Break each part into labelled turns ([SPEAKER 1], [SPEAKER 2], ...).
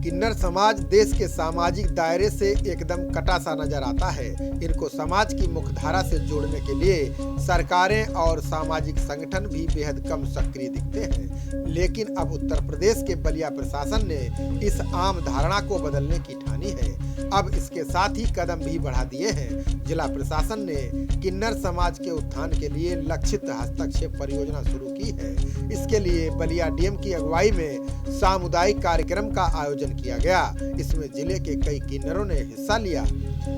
[SPEAKER 1] किन्नर समाज देश के सामाजिक दायरे से एकदम कटा सा नजर आता है। इनको समाज की मुख्यधारा से जोड़ने के लिए सरकारें और सामाजिक संगठन भी बेहद कम सक्रिय दिखते हैं, लेकिन अब उत्तर प्रदेश के बलिया प्रशासन ने इस आम धारणा को बदलने की ठानी है। अब इसके साथ ही कदम भी बढ़ा दिए हैं। जिला प्रशासन ने किन्नर समाज के उत्थान के लिए लक्षित हस्तक्षेप परियोजना शुरू की है। इसके लिए बलिया डीएम की अगुवाई में सामुदायिक कार्यक्रम का आयोजन किया गया। इसमें जिले के कई किन्नरों ने हिस्सा लिया।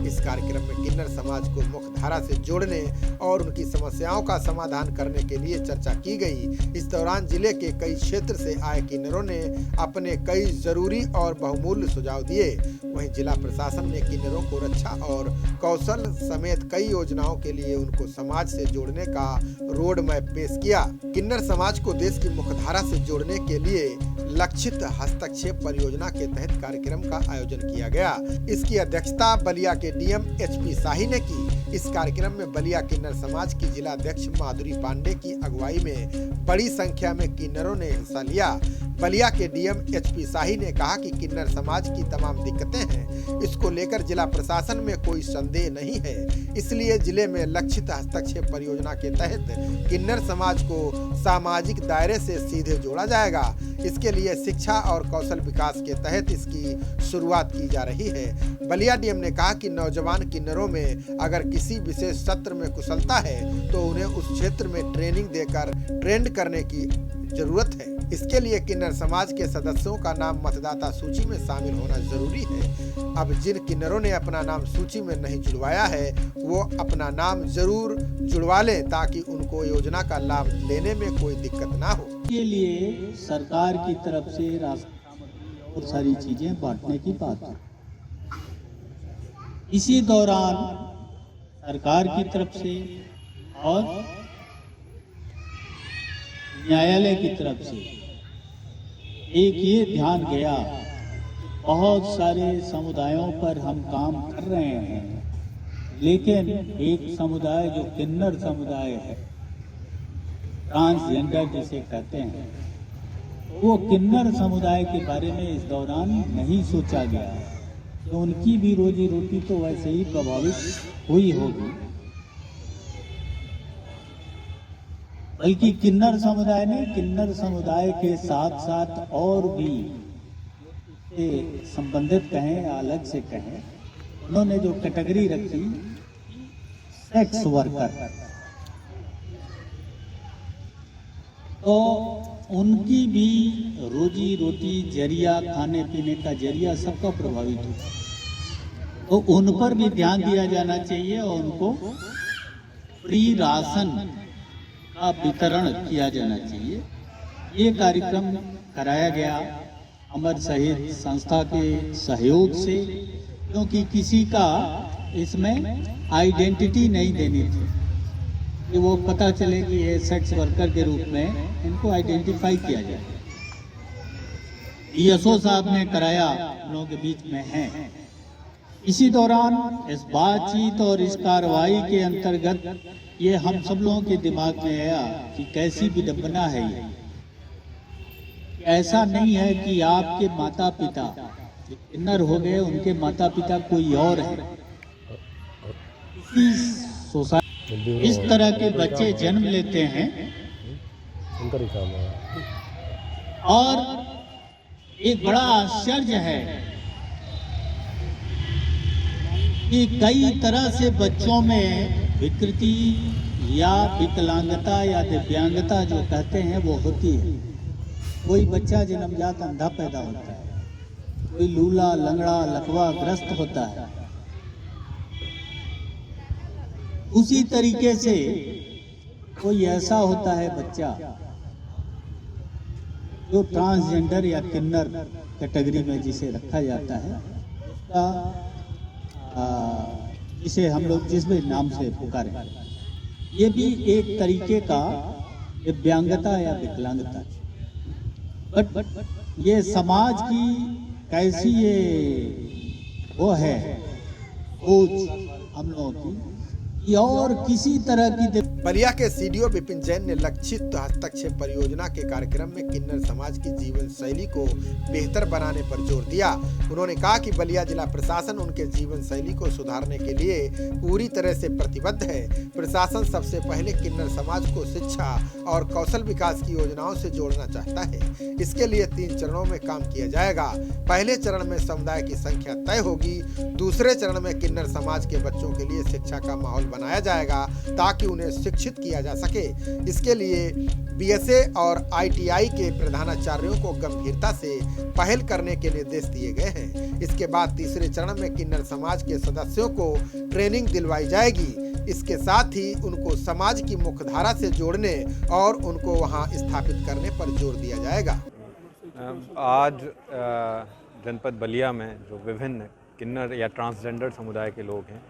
[SPEAKER 1] इस कार्यक्रम में किन्नर समाज को मुख्यधारा से जोड़ने और उनकी समस्याओं का समाधान करने के लिए चर्चा की गई। इस दौरान जिले के कई क्षेत्र से आए किन्नरों ने अपने कई जरूरी और बहुमूल्य सुझाव दिए। वहीं जिला प्रशासन ने किन्नरों को रक्षा और कौशल समेत कई योजनाओं के लिए उनको समाज से जोड़ने का रोड मैप पेश किया। किन्नर समाज को देश की मुख्यधारा से जोड़ने के लिए लक्षित हस्तक्षेप परियोजना के तहत कार्यक्रम का आयोजन किया गया। इसकी अध्यक्षता बलिया के डीएम एचपी शाही ने की। इस कार्यक्रम में बलिया किन्नर समाज की जिला अध्यक्ष माधुरी पांडे की अगुवाई में बड़ी संख्या में किन्नरों ने हिस्सा लिया। बलिया के डीएम एचपी शाही ने कहा कि किन्नर समाज की तमाम दिक्कतें हैं, इसको लेकर जिला प्रशासन में कोई संदेह नहीं है। इसलिए जिले में लक्षित हस्तक्षेप परियोजना के तहत किन्नर समाज को सामाजिक दायरे से सीधे जोड़ा जाएगा। इसके लिए शिक्षा और कौशल विकास के तहत इसकी शुरुआत की जा रही है। बलिया डीएम ने कहा कि नौजवान किन्नरों में अगर किसी विशेष सत्र में कुशलता है तो उन्हें उस क्षेत्र में ट्रेनिंग देकर ट्रेंड करने की जरूरत है। इसके लिए किन्नर समाज के सदस्यों का नाम मतदाता सूची में शामिल होना जरूरी है। अब जिन किन्नरों ने अपना नाम सूची में नहीं जुड़वाया है वो अपना नाम जरूर जुड़वा लें ताकि उनको योजना का लाभ लेने में कोई दिक्कत ना हो।
[SPEAKER 2] के लिए सरकार की तरफ से बहुत सारी चीजें बांटने की बात है। इसी दौरान सरकार की तरफ से और न्यायालय की तरफ से एक ये ध्यान गया, बहुत सारे समुदायों पर हम काम कर रहे हैं, लेकिन एक समुदाय जो किन्नर समुदाय है, ट्रांसजेंडर जिसे कहते हैं, वो किन्नर समुदाय के बारे में इस दौरान नहीं सोचा गया है। तो उनकी भी रोजी रोटी तो वैसे ही प्रभावित हुई होगी, बल्कि किन्नर समुदाय ने किन्नर समुदाय के साथ साथ और भी संबंधित कहें या अलग से कहें, उन्होंने जो कैटेगरी रखी सेक्स वर्कर, तो उनकी भी रोजी रोटी जरिया, खाने पीने का जरिया सबका प्रभावित हुआ। तो उन पर भी ध्यान दिया जाना चाहिए और उनको फ्री राशन का वितरण किया जाना चाहिए। ये कार्यक्रम कराया गया अमर शहीद संस्था के सहयोग से, क्योंकि किसी का इसमें आइडेंटिटी नहीं देनी थी कि वो पता चले कि ये सेक्स वर्कर के रूप में इनको आइडेंटिफाई किया जाए। डीएसओ साहब ने कराया, हम लोगों के बीच में हैं। इसी दौरान इस बातचीत और इस कार्रवाई के अंतर्गत ये हम सब लोगों के दिमाग में आया कि कैसी विडंबना है ये। ऐसा नहीं है कि आपके माता पिता किन्नर हो गए, उनके माता पिता कोई और है। इस तरह के बच्चे जन्म लेते हैं और एक बड़ा आश्चर्य है कि कई तरह से बच्चों में विकृति या विकलांगता या दिव्यांगता जो कहते हैं वो होती है। कोई बच्चा जन्मजात अंधा पैदा होता है, कोई लूला लंगड़ा लकवा ग्रस्त होता है। उसी तरीके से कोई ऐसा होता है बच्चा जो ट्रांसजेंडर या किन्नर कैटेगरी में जिसे रखा जाता है, उसका जिसे हम लोग जिस भी नाम से पुकारें, ये भी एक तरीके का दिव्यांगता या विकलांगता। बट ये समाज की कैसी ये वो है सोच हम लोगों की कि और किसी तरह की
[SPEAKER 1] बलिया के सीडीओ विपिन जैन ने लक्षित हस्तक्षेप परियोजना के कार्यक्रम में किन्नर समाज की जीवन शैली को बेहतर बनाने पर जोर दिया। उन्होंने कहा कि बलिया जिला प्रशासन उनके जीवन शैली को सुधारने के लिए पूरी तरह से प्रतिबद्ध है। प्रशासन सबसे पहले किन्नर समाज को शिक्षा और कौशल विकास की योजनाओं से जोड़ना चाहता है। इसके लिए 3 चरणों में काम किया जाएगा। पहले चरण में समुदाय की संख्या तय होगी। दूसरे चरण में किन्नर समाज के बच्चों के लिए शिक्षा का माहौल बनाया जाएगा ताकि उन्हें शिक्षित किया जा सके। इसके लिए बीएसए और आईटीआई के प्रधानाचार्यों को गंभीरता से पहल करने के निर्देश दिए गए हैं। इसके बाद तीसरे चरण में किन्नर समाज के सदस्यों को ट्रेनिंग दिलवाई जाएगी। इसके साथ ही उनको समाज की मुख्यधारा से जोड़ने और उनको वहां स्थापित करने पर जोर दिया जाएगा।
[SPEAKER 3] आज जनपद बलिया में जो विभिन्न किन्नर या ट्रांसजेंडर समुदाय के लोग हैं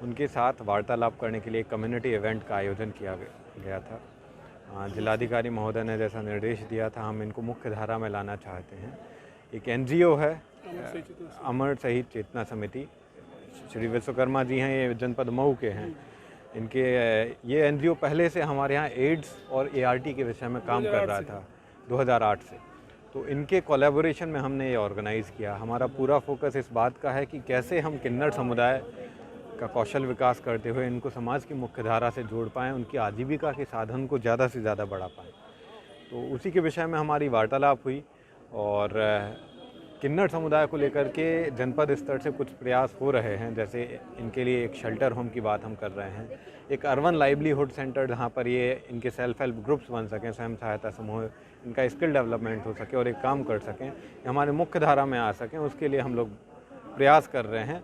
[SPEAKER 3] उनके साथ वार्तालाप करने के लिए कम्युनिटी इवेंट का आयोजन किया गया था। जिलाधिकारी महोदय ने जैसा निर्देश दिया था, हम इनको मुख्य धारा में लाना चाहते हैं। एक एनजीओ है अमर शहीद चेतना समिति, श्री विश्वकर्मा जी हैं, ये जनपद मऊ के हैं। इनके ये एनजीओ पहले से हमारे यहाँ एड्स और एआरटी के विषय में काम कर रहा था 2008 से। तो इनके कोलैबोरेशन में हमने ये ऑर्गेनाइज़ किया। हमारा पूरा फोकस इस बात का है कि कैसे हम किन्नर समुदाय का कौशल विकास करते हुए इनको समाज की मुख्यधारा से जोड़ पाएँ, उनकी आजीविका के साधन को ज़्यादा से ज़्यादा बढ़ा पाएँ। तो उसी के विषय में हमारी वार्तालाप हुई और किन्नर समुदाय को लेकर के जनपद स्तर से कुछ प्रयास हो रहे हैं। जैसे इनके लिए एक शेल्टर होम की बात हम कर रहे हैं, एक अर्बन लाइवलीहुड सेंटर जहाँ पर ये इनके सेल्फ हेल्प ग्रुप्स बन सकें, स्वयं सहायता समूह, इनका स्किल डेवलपमेंट हो सके और एक काम कर सकें, हमारे मुख्य धारा में आ सकें, उसके लिए हम लोग प्रयास कर रहे हैं।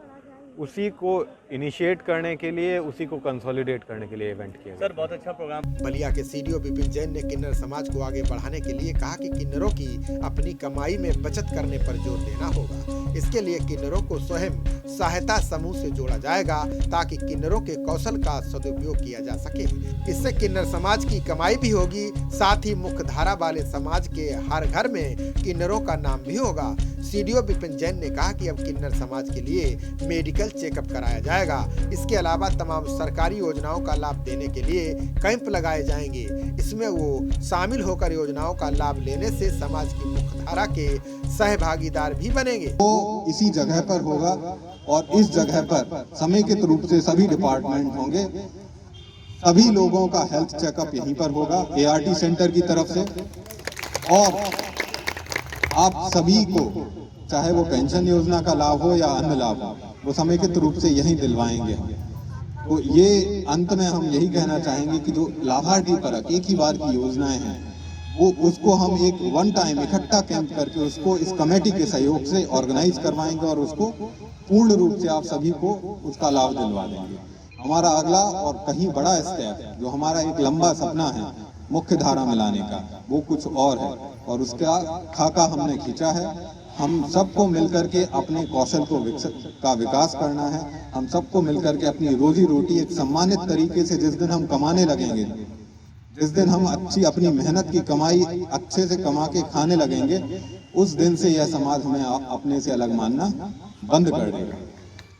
[SPEAKER 3] उसी को इनिशिएट करने के लिए, उसी को कंसोलिडेट करने के लिए इवेंट किया।
[SPEAKER 4] सर बहुत अच्छा प्रोग्राम।
[SPEAKER 1] बलिया के सीडीओ विपिन जैन ने किन्नर समाज को आगे बढ़ाने के लिए कहा कि किन्नरों की अपनी कमाई में बचत करने पर जोर देना होगा। इसके लिए किन्नरों को स्वयं सहायता समूह से जोड़ा जाएगा ताकि किन्नरों के कौशल का सदुपयोग किया जा सके। इससे किन्नर समाज की कमाई भी होगी, साथ ही मुख्य धारा वाले समाज के हर घर में किन्नरों का नाम भी होगा। सीडीओ विपिन जैन ने कहा कि अब किन्नर समाज के लिए मेडिकल चेकअप कराया जाएगा। इसके अलावा तमाम सरकारी योजनाओं का लाभ देने के लिए कैंप लगाए जाएंगे। इसमें वो शामिल होकर योजनाओं का लाभ लेने से समाज की मुख्यधारा के सहभागीदार भी बनेंगे।
[SPEAKER 5] वो इसी जगह पर होगा और इस जगह पर समेकित रूप से सभी डिपार्टमेंट होंगे। सभी लोगों का हेल्थ चेकअप यहीं पर होगा एआरटी सेंटर की तरफ से। और आप सभी को चाहे वो पेंशन योजना का लाभ हो या अन्य लाभ हो, वो समेकित रूप से यहीं दिलवाएंगे। तो ये अंत में हम यही कहना चाहेंगे कि जो लाभार्थी परक एक ही बार की योजनाएं हैं, वो उसको हम एक वन टाइम इकट्ठा कैंप करके उसको इस कमेटी के सहयोग से ऑर्गेनाइज करवाएंगे और उसको पूर्ण रूप से आप सभी को उसका लाभ दिलवा देंगे। हमारा अगला और कहीं बड़ा स्टेप, जो हमारा एक लंबा सपना है मुख्य धारा में लाने का, वो कुछ और है और उसका खाका हमने खींचा है। हम सबको मिलकर के अपने कौशल को विकास करना है। हम सबको मिलकर के अपनी रोजी रोटी एक सम्मानित तरीके से जिस दिन हम कमाने लगेंगे, जिस दिन हम अच्छी अपनी मेहनत की कमाई अच्छे से कमा के खाने लगेंगे, उस दिन से यह समाज हमें अपने से अलग मानना बंद कर देगा।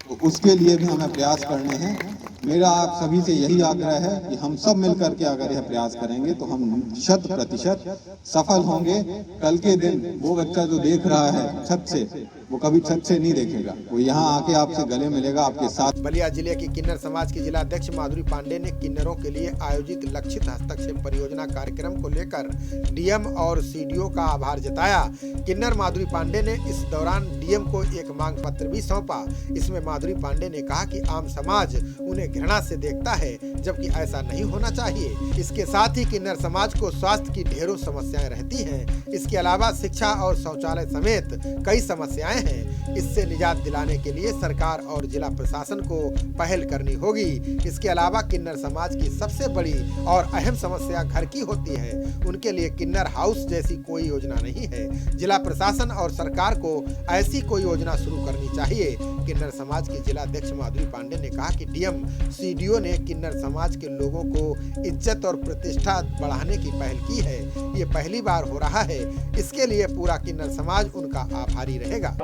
[SPEAKER 5] तो उसके लिए भी हमें प्रयास करने हैं। मेरा आप सभी से यही आग्रह है कि हम सब मिलकर के अगर यह प्रयास करेंगे तो हम 100% सफल होंगे। कल के दिन वो बच्चा जो देख रहा है छत से, वो कभी छत से नहीं देखेगा, वो यहाँ आके आपसे गले मिलेगा, आपके साथ।
[SPEAKER 1] बलिया जिले की किन्नर समाज की जिला अध्यक्ष माधुरी पांडे ने किन्नरों के लिए आयोजित लक्षित हस्तक्षेप परियोजना कार्यक्रम को लेकर डीएम और सीडीओ का आभार जताया। किन्नर माधुरी पांडे ने इस दौरान डीएम को एक मांग पत्र भी सौंपा। इसमें माधुरी पांडे ने कहा कि आम समाज उन्हें घृणा से देखता है, जबकि ऐसा नहीं होना चाहिए। इसके साथ ही किन्नर समाज को स्वास्थ्य की ढेरों समस्याएं रहती हैं। इसके अलावा शिक्षा और शौचालय समेत कई समस्याएं हैं। इससे निजात दिलाने के लिए सरकार और जिला प्रशासन को पहल करनी होगी। इसके अलावा किन्नर समाज की सबसे बड़ी और अहम समस्या घर की होती है। उनके लिए किन्नर हाउस जैसी कोई योजना नहीं है। जिला प्रशासन और सरकार को ऐसी कोई योजना शुरू करनी चाहिए। किन्नर समाज की जिला अध्यक्ष माधुरी पांडे ने कहा कि डीएम सीडीओ ने किन्नर समाज के लोगों को इज्जत और प्रतिष्ठा बढ़ाने की पहल की है। ये पहली बार हो रहा है। इसके लिए पूरा किन्नर समाज उनका आभारी रहेगा।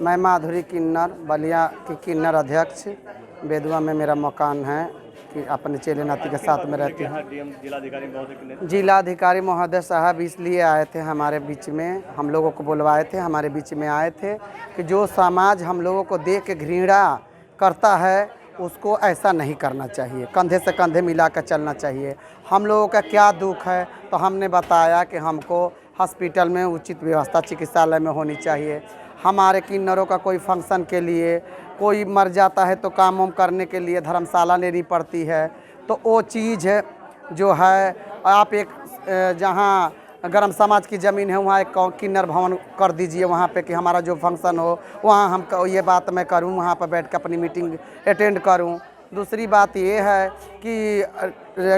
[SPEAKER 4] मैं माधुरी किन्नर, बलिया की किन्नर अध्यक्ष। बेदुआ में मेरा मकान है कि अपने चेले नाती के साथ में रहते हैं। जिलाधिकारी महोदय साहब इसलिए आए थे हमारे बीच में, हम लोगों को बुलवाए थे, हमारे बीच में आए थे कि जो समाज हम लोगों को देख के घृणा करता है उसको ऐसा नहीं करना चाहिए, कंधे से कंधे मिला कर चलना चाहिए। हम लोगों का क्या दुख है तो हमने बताया कि हमको हॉस्पिटल में उचित व्यवस्था चिकित्सालय में होनी चाहिए। हमारे किन्नरों का कोई फंक्शन के लिए कोई मर जाता है तो काम वाम करने के लिए धर्मशाला लेनी पड़ती है। तो वो चीज़ जो है आप एक जहाँ गरम समाज की ज़मीन है वहाँ एक किन्नर भवन कर दीजिए, वहाँ पे कि हमारा जो फंक्शन हो वहाँ हम ये बात मैं करूँ, वहाँ पर बैठ कर अपनी मीटिंग अटेंड करूँ। दूसरी बात ये है कि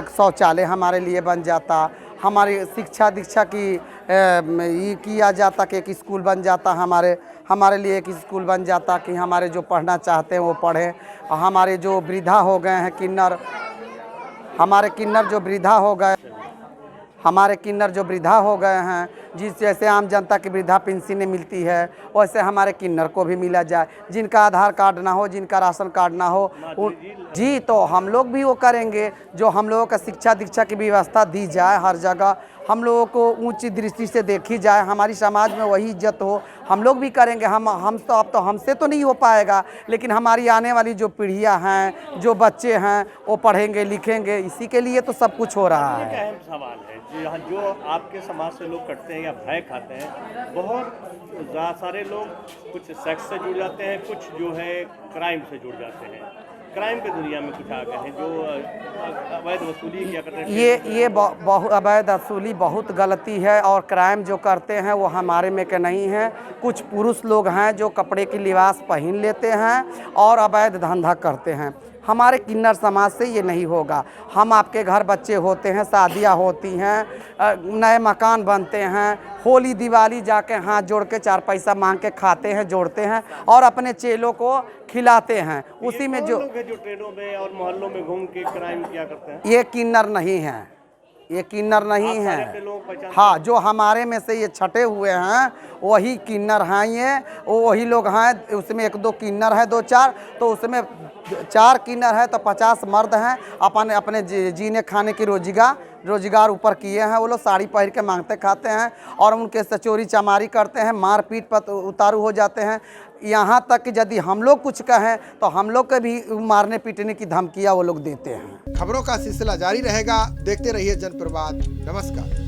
[SPEAKER 4] शौचालय हमारे लिए बन जाता, हमारी शिक्षा दीक्षा की ये किया जाता कि एक स्कूल बन जाता, हमारे लिए एक स्कूल बन जाता कि हमारे जो पढ़ना चाहते हैं वो पढ़ें। हमारे जो वृद्धा हो गए हैं किन्नर, हमारे किन्नर जो वृद्धा हो गए हैं, जिस जैसे आम जनता की वृद्धा पेंशन मिलती है वैसे हमारे किन्नर को भी मिला जाए। जिनका आधार कार्ड ना हो, जिनका राशन कार्ड ना हो, जी तो हम लोग भी वो करेंगे। जो हम लोगों का शिक्षा दीक्षा की व्यवस्था दी जाए, हर जगह हम लोगों को ऊंची दृष्टि से देखी जाए, हमारी समाज में वही इज्जत हो, हम लोग भी करेंगे। हम तो अब तो हमसे तो नहीं हो पाएगा, लेकिन हमारी आने वाली जो पीढ़ियां हैं, जो बच्चे हैं, वो पढ़ेंगे लिखेंगे, इसी के लिए तो सब कुछ हो रहा है।
[SPEAKER 6] एक अहम सवाल है जो आपके समाज से लोग करते हैं या भय खाते हैं। बहुत सारे लोग कुछ सेक्स से जुड़ जाते हैं, कुछ जो है क्राइम से जुड़ जाते हैं। क्राइम की दुनिया में कुछ आ गए हैं जो अवैध वसूली क्या करते हैं। ये
[SPEAKER 4] अवैध वसूली बहुत गलती है और क्राइम जो करते हैं वो हमारे में के नहीं है। कुछ पुरुष लोग हैं जो कपड़े की लिबास पहन लेते हैं और अवैध धंधा करते हैं। हमारे किन्नर समाज से ये नहीं होगा। हम आपके घर बच्चे होते हैं, शादियाँ होती हैं, नए मकान बनते हैं, होली दिवाली जाके हाथ जोड़ के 4 पैसा मांग के खाते हैं, जोड़ते हैं और अपने चेलों को खिलाते हैं। उसी में जो
[SPEAKER 6] ट्रेनों में और मोहल्लों में घूम के क्राइम किया करते हैं,
[SPEAKER 4] ये किन्नर नहीं है, ये किन्नर नहीं है। हाँ, जो हमारे में से ये छटे हुए हैं वही किन्नर हैं। ये वही लोग हैं। उसमें 1-2 किन्नर है, 2-4, तो उसमें 4 किन्नर है तो 50 मर्द हैं। अपने जीने खाने की रोजगार ऊपर किए हैं। वो लोग साड़ी पहन के मांगते खाते हैं और उनके से चोरी चमारी करते हैं, मारपीट पर उतारू हो जाते हैं। यहाँ तक कि यदि हम लोग कुछ कहें तो हम लोग के भी मारने पीटने की धमकियाँ वो लोग देते हैं।
[SPEAKER 1] खबरों का सिलसिला जारी रहेगा। देखते रहिए जनप्रवाद। नमस्कार।